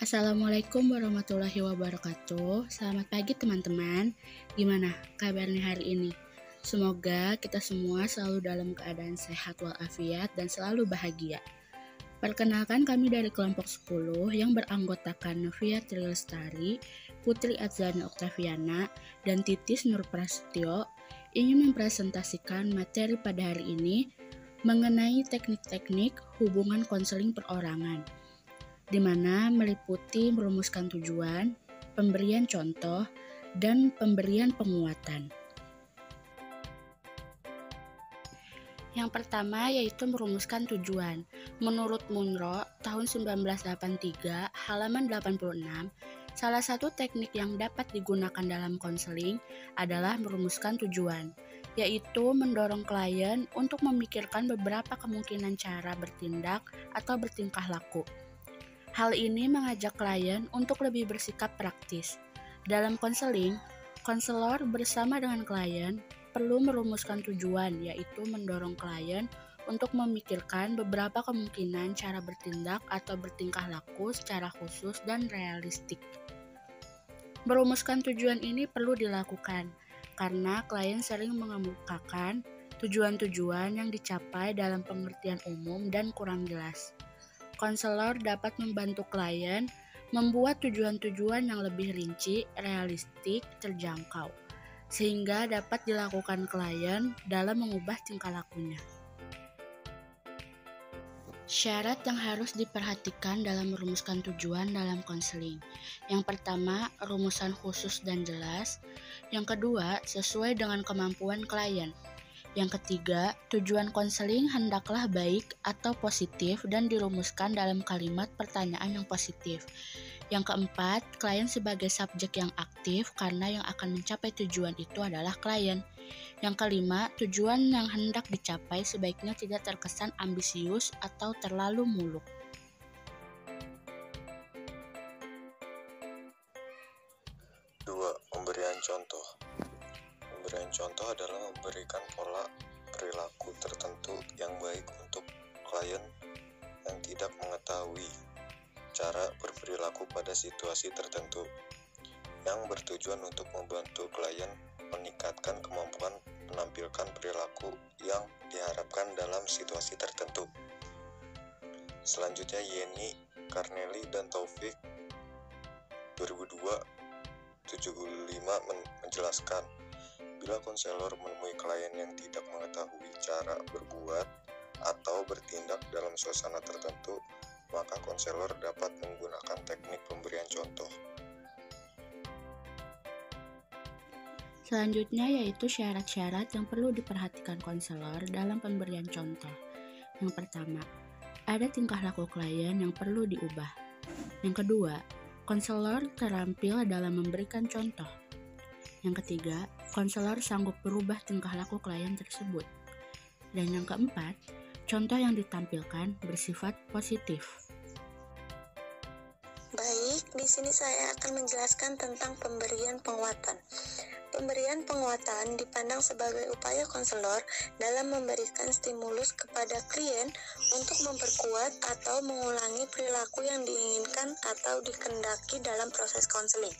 Assalamualaikum warahmatullahi wabarakatuh. Selamat pagi teman-teman. Gimana kabarnya hari ini? Semoga kita semua selalu dalam keadaan sehat walafiat dan selalu bahagia. Perkenalkan, kami dari kelompok 10 yang beranggotakan Novia Trilestari, Putri Adzana Oktaviana, dan Titis Nur Prasetyo ingin mempresentasikan materi pada hari ini mengenai teknik-teknik hubungan konseling perorangan, di mana meliputi merumuskan tujuan, pemberian contoh, dan pemberian penguatan. Yang pertama yaitu merumuskan tujuan. Menurut Munro, tahun 1983, halaman 86, salah satu teknik yang dapat digunakan dalam konseling adalah merumuskan tujuan, yaitu mendorong klien untuk memikirkan beberapa kemungkinan cara bertindak atau bertingkah laku. Hal ini mengajak klien untuk lebih bersikap praktis. Dalam konseling, konselor bersama dengan klien perlu merumuskan tujuan, yaitu mendorong klien untuk memikirkan beberapa kemungkinan cara bertindak atau bertingkah laku secara khusus dan realistik. Merumuskan tujuan ini perlu dilakukan karena klien sering mengemukakan tujuan-tujuan yang dicapai dalam pengertian umum dan kurang jelas. Konselor dapat membantu klien membuat tujuan-tujuan yang lebih rinci, realistik, terjangkau, sehingga dapat dilakukan klien dalam mengubah tingkah lakunya. Syarat yang harus diperhatikan dalam merumuskan tujuan dalam konseling. Yang pertama, rumusan khusus dan jelas. Yang kedua, sesuai dengan kemampuan klien. Yang ketiga, tujuan konseling hendaklah baik atau positif dan dirumuskan dalam kalimat pertanyaan yang positif. Yang keempat, klien sebagai subjek yang aktif karena yang akan mencapai tujuan itu adalah klien. Yang kelima, tujuan yang hendak dicapai sebaiknya tidak terkesan ambisius atau terlalu muluk. Dua, pemberian contoh. Pemberian contoh adalah memberikan pola perilaku tertentu yang baik untuk klien yang tidak mengetahui cara berperilaku pada situasi tertentu, yang bertujuan untuk membantu klien meningkatkan kemampuan menampilkan perilaku yang diharapkan dalam situasi tertentu. Selanjutnya, Yeni, Karneli, dan Taufik 2002-75 menjelaskan, bila konselor menemui klien yang tidak mengetahui cara berbuat atau bertindak dalam suasana tertentu, maka konselor dapat menggunakan teknik pemberian contoh. Selanjutnya yaitu syarat-syarat yang perlu diperhatikan konselor dalam pemberian contoh. Yang pertama, ada tingkah laku klien yang perlu diubah. Yang kedua, konselor terampil dalam memberikan contoh. Yang ketiga, konselor sanggup berubah tingkah laku klien tersebut. Dan yang keempat, contoh yang ditampilkan bersifat positif. Baik, di sini saya akan menjelaskan tentang pemberian penguatan. Pemberian penguatan dipandang sebagai upaya konselor dalam memberikan stimulus kepada klien untuk memperkuat atau mengulangi perilaku yang diinginkan atau dikehendaki dalam proses konseling.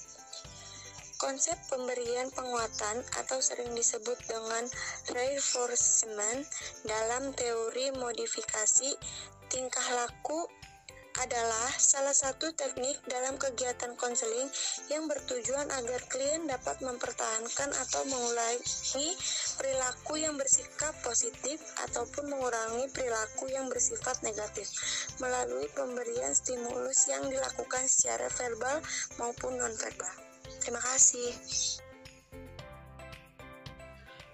Konsep pemberian penguatan atau sering disebut dengan reinforcement dalam teori modifikasi tingkah laku adalah salah satu teknik dalam kegiatan konseling yang bertujuan agar klien dapat mempertahankan atau mengulangi perilaku yang bersikap positif ataupun mengurangi perilaku yang bersifat negatif melalui pemberian stimulus yang dilakukan secara verbal maupun non-verbal. Terima kasih.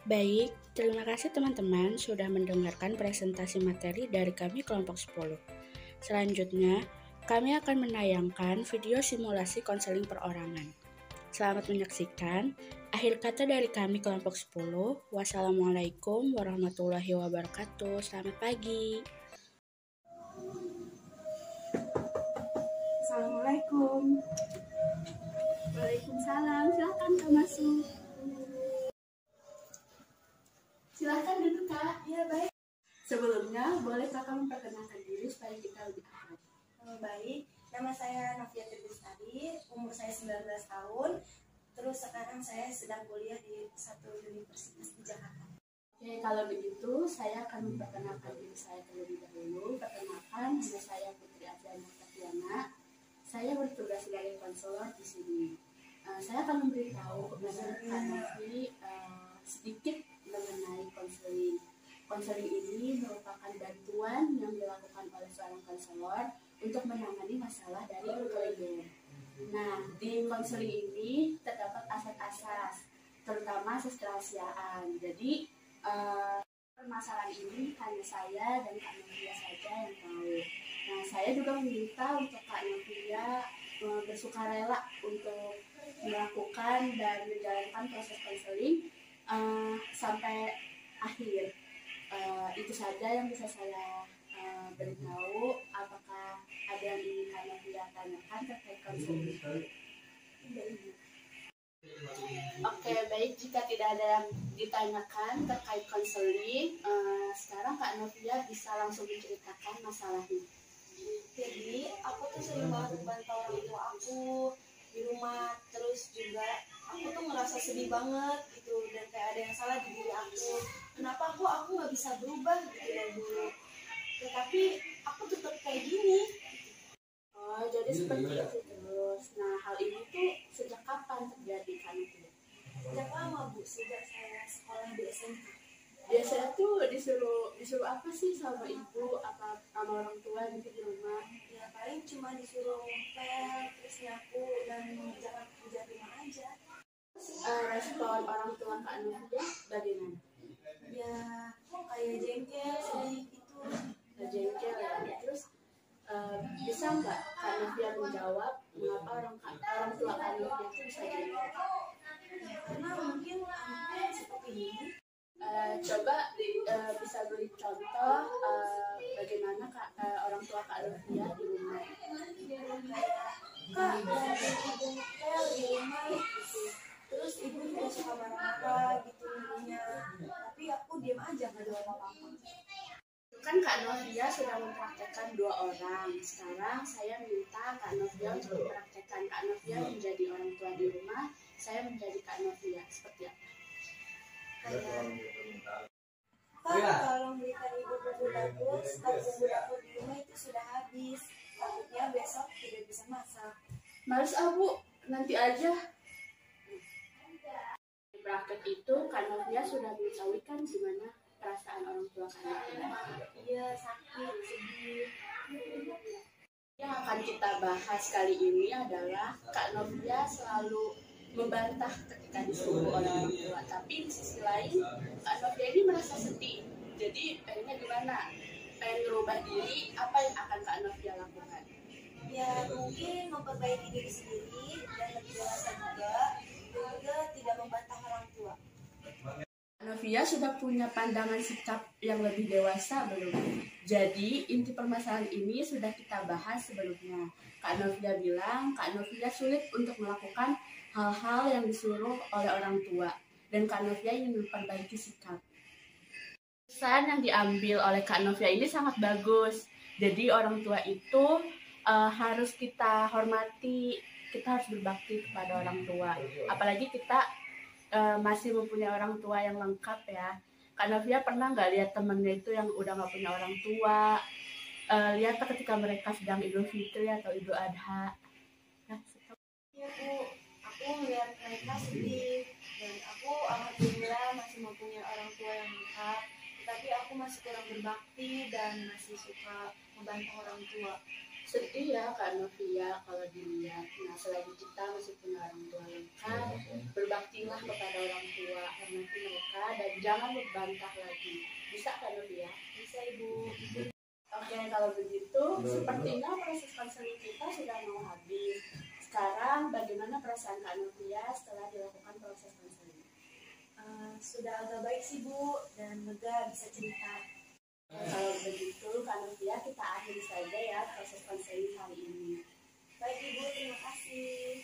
Baik, terima kasih teman-teman sudah mendengarkan presentasi materi dari kami kelompok 10. Selanjutnya, kami akan menayangkan video simulasi konseling perorangan. Selamat menyaksikan. Akhir kata dari kami kelompok 10. Wassalamualaikum warahmatullahi wabarakatuh. Selamat pagi. Assalamualaikum. Waalaikumsalam. Silahkan Kak masuk. Silahkan duduk Kak. Ya baik. Sebelumnya boleh Kakak memperkenalkan diri supaya kita lebih akrab. Baik, nama saya Novia Putri, umur saya 19 tahun. Terus sekarang saya sedang kuliah di satu universitas di Jakarta. Oke, kalau begitu saya akan memperkenalkan diri saya terlebih dahulu. Perkenalkan, nama saya Putri Adriana Tatiana. Saya bertugas sebagai konselor di sini. Saya akan memberitahu kepada Kak Novi sedikit mengenai konseling. Konseling ini merupakan bantuan yang dilakukan oleh seorang konselor untuk menangani masalah dari klien. Nah, di konseling ini terdapat asas-asas, terutama asas kerahasiaan. Jadi, permasalahan ini hanya saya dan Kak Novia saja yang tahu. Nah, saya juga meminta untuk Kak Novia bersukarela untuk melakukan dan menjalankan proses konseling sampai akhir. Itu saja yang bisa saya beritahu. Apakah ada yang ingin Kak Novia tanyakan terkait konseling? Oke, baik. Jika tidak ada yang ditanyakan terkait konseling, sekarang Kak Novia bisa langsung menceritakan masalahnya. Jadi aku tuh sering banget bantu orang tua aku di rumah. Terus juga aku tuh ngerasa sedih banget gitu, dan kayak ada yang salah di diri aku. Kenapa aku nggak bisa berubah gitu dari dulu? Tetapi aku tetap kayak gini. Oh, jadi seperti itu terus. Nah, hal ini tuh sejak kapan terjadi Kak Novia? Sejak lama Bu, sejak saya sekolah di SMK. Biasanya tuh disuruh apa sih sama ibu, apa sama orang tua gitu di rumah? Ya paling cuma disuruh ngepel, terus nyapu dan mengerjakan kerja rumah aja. Respon orang tua Kak Novia bagaimana? Ya kayak jengkel, sedih gitu. Jengkel ya. Terus bisa nggak Kak Novia menjawab mengapa orang tua Kak Novia itu bisa jengkel? Karena mungkin anaknya seperti ini. Coba bisa beri contoh bagaimana orang tua Kak Novia di rumah. Kak, dan ibu ngepel di rumah gitu. Terus ibu juga suka marah-marah gitu ibunya. Tapi aku diam aja, gak jawab apa-apa. Kan Kak Novia sudah mempraktekkan 2 orang. Sekarang saya minta Kak Novia untuk mempraktekkan. Kak Novia menjadi orang tua di rumah, saya menjadi Kak Novia. Seperti apa? Kak, tolong belikan ibu bumbu dapur. Stok bumbu dapur di rumah itu sudah habis. Takutnya besok tidak bisa masak. Males Bu, nanti aja. Di praktek itu Kak Novia sudah mengetahui kan gimana perasaan orang tua Kak Novia. Iya, sakit, sedih. Yang akan kita bahas kali ini adalah Kak Novia selalu membantah ketika disuruh oleh orang tua, tapi di sisi lain Kak Novia ini merasa sedih. Jadi pengennya gimana? Pengen merubah diri, apa yang akan Kak Novia lakukan? Ya mungkin memperbaiki diri sendiri dan lebih dewasa juga tidak membantah orang tua. Novia sudah punya pandangan sikap yang lebih dewasa belum? Jadi inti permasalahan ini sudah kita bahas sebelumnya. Kak Novia bilang Kak Novia sulit untuk melakukan hal-hal yang disuruh oleh orang tua, dan Kak Novia ingin memperbaiki sikap. Pesan yang diambil oleh Kak Novia ini sangat bagus. Jadi orang tua itu harus kita hormati, kita harus berbakti kepada orang tua. Apalagi kita masih mempunyai orang tua yang lengkap ya. Kak Novia pernah nggak lihat temennya itu yang udah nggak punya orang tua? Lihat ketika mereka sedang Idul Fitri atau Idul Adha. Ya Bu, aku melihat mereka sedih dan aku alhamdulillah masih mempunyai orang tua yang lengkap. Tapi aku masih kurang berbakti dan masih suka membantu orang tua. Sedih ya Kak Novia kalau dilihat. Nah, selagi kita masih punya orang tua lengkap, berbaktilah kepada orang tua, hormati mereka dan jangan membantah lagi. Bisa Kak Novia? Bisa Ibu. Oke, kalau begitu sepertinya proses konseling kita sudah mau habis. Sekarang bagaimana perasaan Kak Novia setelah dilakukan proses konseling? Sudah agak baik sih Bu, dan lega bisa cerita. Kalau begitu Kak Novia, kita akhiri saja ya proses konseling hari ini. Baik Ibu, terima kasih.